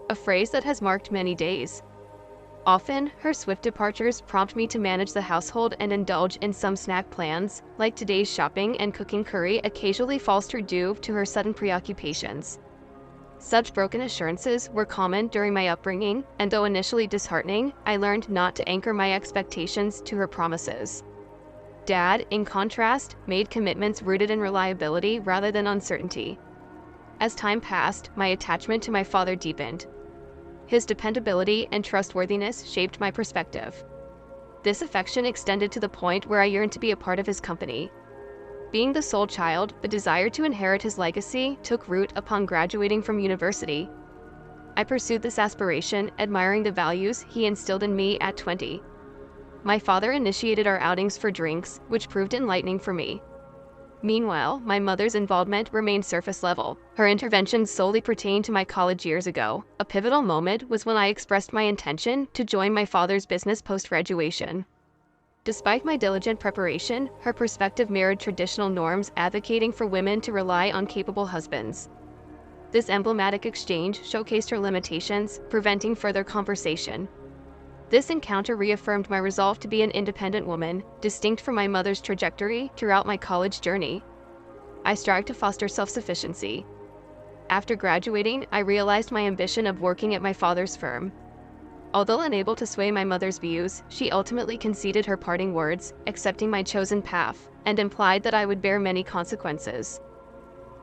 a phrase that has marked many days. Often, her swift departures prompt me to manage the household and indulge in some snack plans, like today's shopping and cooking curry occasionally falls due to her sudden preoccupations. Such broken assurances were common during my upbringing, and though initially disheartening, I learned not to anchor my expectations to her promises. Dad, in contrast, made commitments rooted in reliability rather than uncertainty. As time passed, my attachment to my father deepened. His dependability and trustworthiness shaped my perspective. This affection extended to the point where I yearned to be a part of his company. Being the sole child, the desire to inherit his legacy took root upon graduating from university. I pursued this aspiration, admiring the values he instilled in me at 20. My father initiated our outings for drinks, which proved enlightening for me. Meanwhile, my mother's involvement remained surface level. Her interventions solely pertained to my college years ago. A pivotal moment was when I expressed my intention to join my father's business post-graduation. Despite my diligent preparation, her perspective mirrored traditional norms advocating for women to rely on capable husbands. This emblematic exchange showcased her limitations, preventing further conversation. This encounter reaffirmed my resolve to be an independent woman, distinct from my mother's trajectory throughout my college journey. I strived to foster self-sufficiency. After graduating, I realized my ambition of working at my father's firm. Although unable to sway my mother's views, she ultimately conceded her parting words, accepting my chosen path, and implied that I would bear many consequences.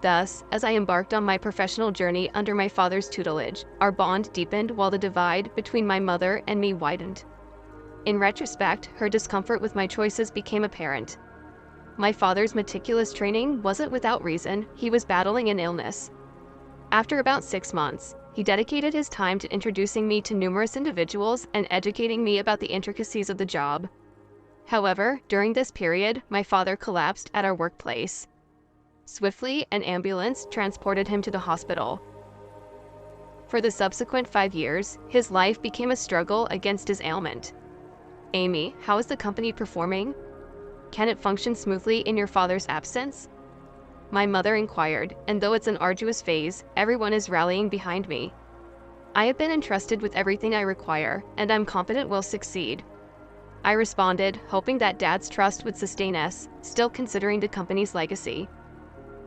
Thus, as I embarked on my professional journey under my father's tutelage, our bond deepened while the divide between my mother and me widened. In retrospect, her discomfort with my choices became apparent. My father's meticulous training wasn't without reason. He was battling an illness. After about 6 months, he dedicated his time to introducing me to numerous individuals and educating me about the intricacies of the job. However, during this period, my father collapsed at our workplace. Swiftly, an ambulance transported him to the hospital. For the subsequent 5 years, his life became a struggle against his ailment. Amy, how is the company performing? Can it function smoothly in your father's absence? My mother inquired, and though it's an arduous phase, everyone is rallying behind me. I have been entrusted with everything I require, and I'm confident we'll succeed. I responded, hoping that Dad's trust would sustain us, still considering the company's legacy.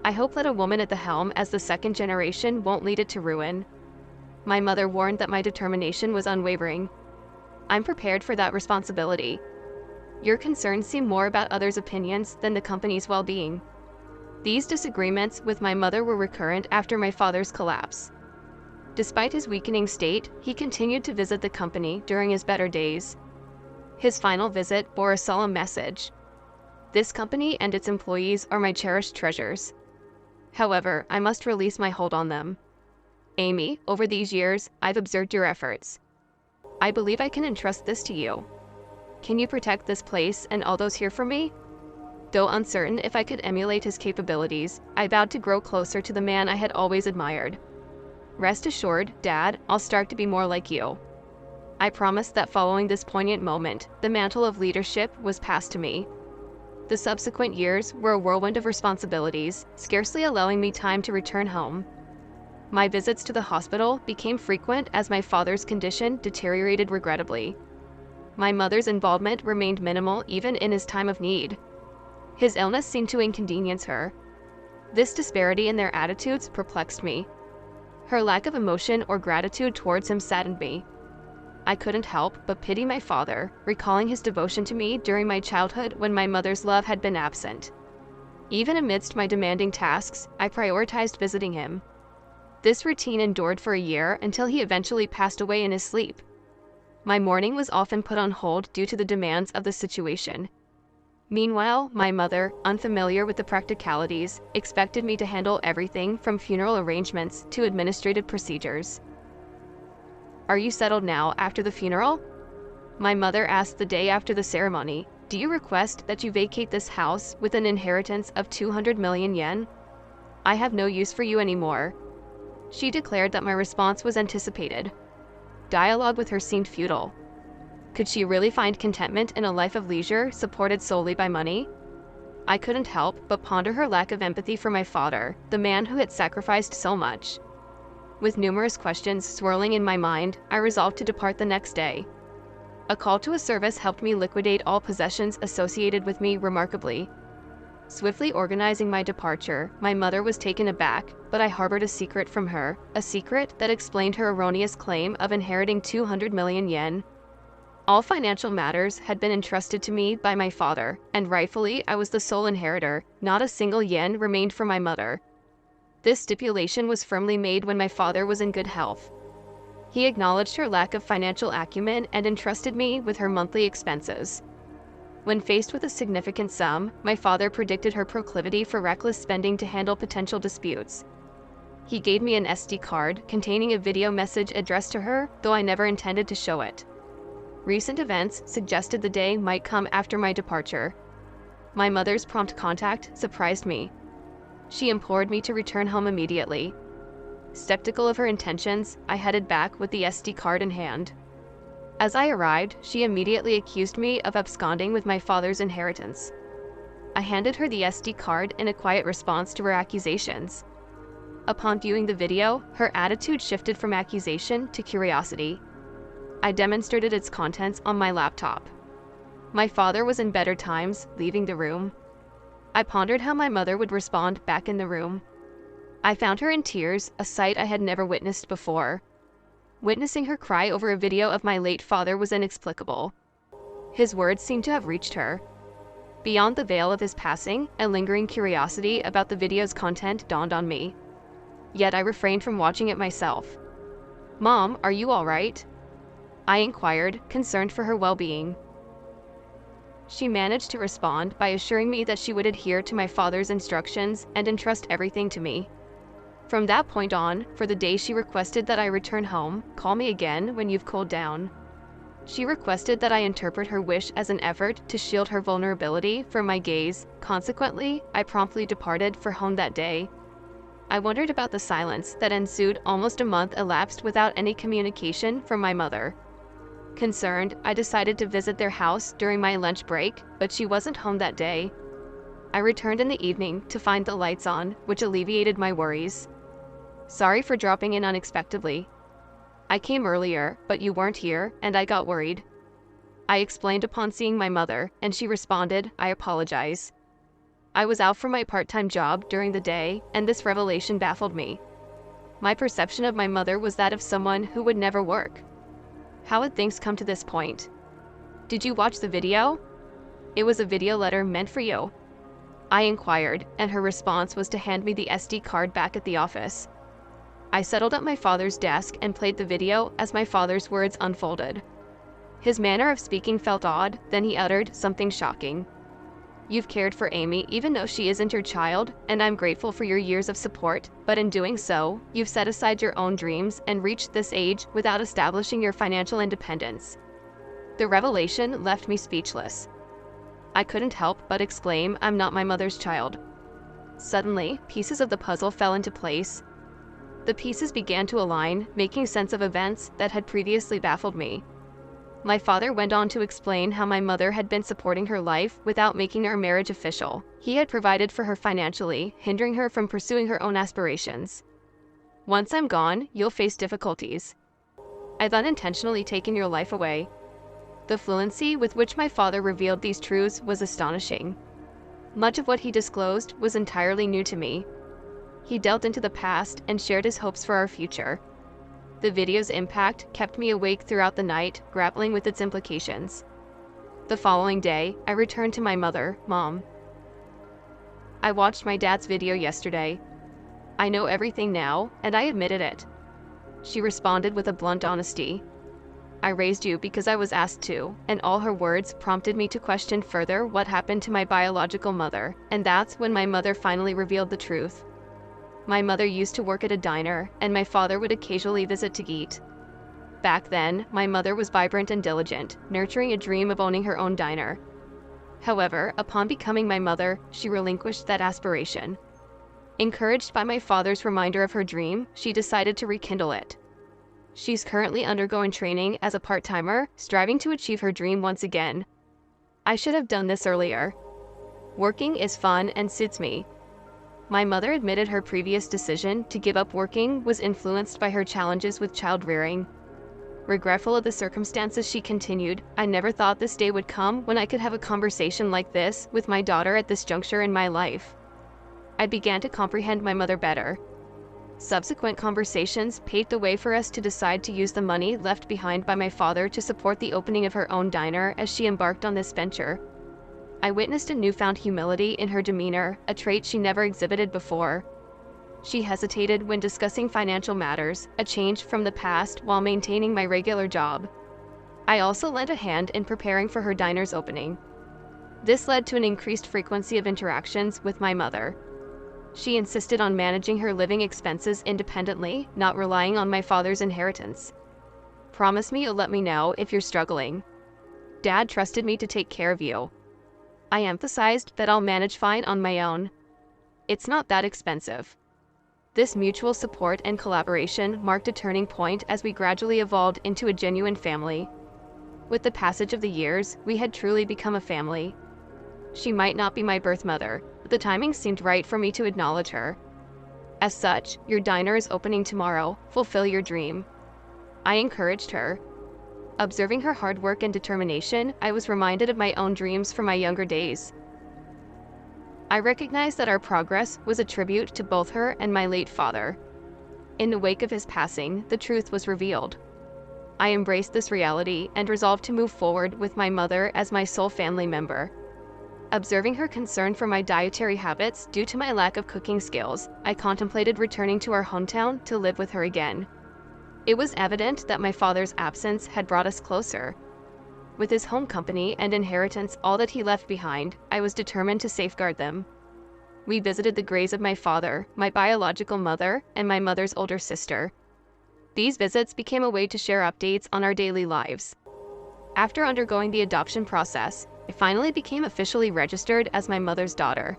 I hope that a woman at the helm as the second generation won't lead it to ruin. My mother warned that my determination was unwavering. I'm prepared for that responsibility. Your concerns seem more about others' opinions than the company's well-being. These disagreements with my mother were recurrent after my father's collapse. Despite his weakening state, he continued to visit the company during his better days. His final visit bore a solemn message. This company and its employees are my cherished treasures. However, I must release my hold on them. Amy, over these years, I've observed your efforts. I believe I can entrust this to you. Can you protect this place and all those here for me? Though uncertain if I could emulate his capabilities, I vowed to grow closer to the man I had always admired. Rest assured, Dad, I'll start to be more like you. I promised that following this poignant moment, the mantle of leadership was passed to me. The subsequent years were a whirlwind of responsibilities, scarcely allowing me time to return home. My visits to the hospital became frequent as my father's condition deteriorated regrettably. My mother's involvement remained minimal even in his time of need. His illness seemed to inconvenience her. This disparity in their attitudes perplexed me. Her lack of emotion or gratitude towards him saddened me. I couldn't help but pity my father, recalling his devotion to me during my childhood when my mother's love had been absent. Even amidst my demanding tasks, I prioritized visiting him. This routine endured for a year until he eventually passed away in his sleep. My mourning was often put on hold due to the demands of the situation. Meanwhile, my mother, unfamiliar with the practicalities, expected me to handle everything from funeral arrangements to administrative procedures. Are you settled now after the funeral? My mother asked the day after the ceremony. Do you request that you vacate this house with an inheritance of 200 million yen? I have no use for you anymore. She declared that my response was anticipated. Dialogue with her seemed futile. Could she really find contentment in a life of leisure supported solely by money? I couldn't help but ponder her lack of empathy for my father, the man who had sacrificed so much. With numerous questions swirling in my mind, I resolved to depart the next day. A call to a service helped me liquidate all possessions associated with me remarkably. Swiftly organizing my departure, my mother was taken aback, but I harbored a secret from her, a secret that explained her erroneous claim of inheriting 200 million yen. All financial matters had been entrusted to me by my father, and rightfully I was the sole inheritor. Not a single yen remained for my mother. This stipulation was firmly made when my father was in good health. He acknowledged her lack of financial acumen and entrusted me with her monthly expenses. When faced with a significant sum, my father predicted her proclivity for reckless spending to handle potential disputes. He gave me an SD card containing a video message addressed to her, though I never intended to show it. Recent events suggested the day might come after my departure. My mother's prompt contact surprised me. She implored me to return home immediately. Skeptical of her intentions, I headed back with the SD card in hand. As I arrived, she immediately accused me of absconding with my father's inheritance. I handed her the SD card in a quiet response to her accusations. Upon viewing the video, her attitude shifted from accusation to curiosity. I demonstrated its contents on my laptop. My father was in better times, leaving the room. I pondered how my mother would respond back in the room. I found her in tears, a sight I had never witnessed before. Witnessing her cry over a video of my late father was inexplicable. His words seemed to have reached her. Beyond the veil of his passing, a lingering curiosity about the video's content dawned on me. Yet I refrained from watching it myself. "Mom, are you all right?" I inquired, concerned for her well-being. She managed to respond by assuring me that she would adhere to my father's instructions and entrust everything to me. From that point on, for the day she requested that I return home, "Call me again when you've cooled down." She requested that I interpret her wish as an effort to shield her vulnerability from my gaze. Consequently, I promptly departed for home that day. I wondered about the silence that ensued. Almost a month elapsed without any communication from my mother. Concerned, I decided to visit their house during my lunch break, but she wasn't home that day. I returned in the evening to find the lights on, which alleviated my worries. "Sorry for dropping in unexpectedly. I came earlier, but you weren't here, and I got worried." I explained upon seeing my mother, and she responded, "I apologize. I was out for my part-time job during the day, and this revelation baffled me. My perception of my mother was that of someone who would never work. How had things come to this point? Did you watch the video? It was a video letter meant for you." I inquired, and her response was to hand me the SD card back at the office. I settled at my father's desk and played the video as my father's words unfolded. His manner of speaking felt odd, then he uttered something shocking. "You've cared for Amy even though she isn't your child, and I'm grateful for your years of support, but in doing so, you've set aside your own dreams and reached this age without establishing your financial independence." The revelation left me speechless. I couldn't help but exclaim, "I'm not my mother's child." Suddenly, pieces of the puzzle fell into place. The pieces began to align, making sense of events that had previously baffled me. My father went on to explain how my mother had been supporting her life without making our marriage official. He had provided for her financially, hindering her from pursuing her own aspirations. "Once I'm gone, you'll face difficulties. I've unintentionally taken your life away." The fluency with which my father revealed these truths was astonishing. Much of what he disclosed was entirely new to me. He delved into the past and shared his hopes for our future. The video's impact kept me awake throughout the night, grappling with its implications. The following day, I returned to my mother, "Mom, I watched my dad's video yesterday. I know everything now, and I admitted it." She responded with a blunt honesty. "I raised you because I was asked to," and all her words prompted me to question further what happened to my biological mother, and that's when my mother finally revealed the truth. My mother used to work at a diner, and my father would occasionally visit to eat. Back then, my mother was vibrant and diligent, nurturing a dream of owning her own diner. However, upon becoming my mother, she relinquished that aspiration. Encouraged by my father's reminder of her dream, she decided to rekindle it. She's currently undergoing training as a part-timer, striving to achieve her dream once again. I should have done this earlier. Working is fun and suits me. My mother admitted her previous decision to give up working was influenced by her challenges with child rearing. Regretful of the circumstances, she continued, "I never thought this day would come when I could have a conversation like this with my daughter at this juncture in my life." I began to comprehend my mother better. Subsequent conversations paved the way for us to decide to use the money left behind by my father to support the opening of her own diner as she embarked on this venture. I witnessed a newfound humility in her demeanor, a trait she never exhibited before. She hesitated when discussing financial matters, a change from the past, while maintaining my regular job. I also lent a hand in preparing for her diner's opening. This led to an increased frequency of interactions with my mother. She insisted on managing her living expenses independently, not relying on my father's inheritance. "Promise me you'll let me know if you're struggling. Dad trusted me to take care of you." I emphasized that I'll manage fine on my own. "It's not that expensive." This mutual support and collaboration marked a turning point as we gradually evolved into a genuine family. With the passage of the years, we had truly become a family. She might not be my birth mother, but the timing seemed right for me to acknowledge her. "As such, your diner is opening tomorrow. Fulfill your dream." I encouraged her. Observing her hard work and determination, I was reminded of my own dreams from my younger days. I recognized that our progress was a tribute to both her and my late father. In the wake of his passing, the truth was revealed. I embraced this reality and resolved to move forward with my mother as my sole family member. Observing her concern for my dietary habits due to my lack of cooking skills, I contemplated returning to our hometown to live with her again. It was evident that my father's absence had brought us closer. With his home company and inheritance all that he left behind, I was determined to safeguard them. We visited the graves of my father, my biological mother, and my mother's older sister. These visits became a way to share updates on our daily lives. After undergoing the adoption process, I finally became officially registered as my mother's daughter.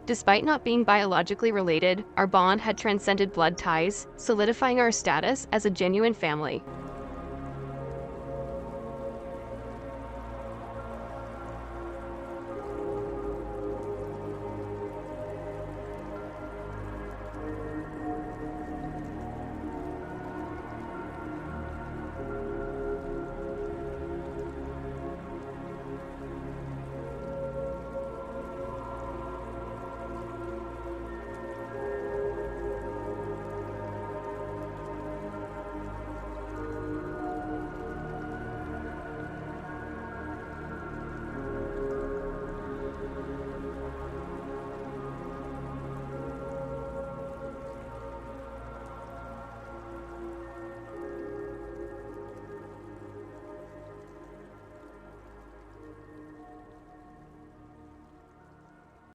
Despite not being biologically related, our bond had transcended blood ties, solidifying our status as a genuine family.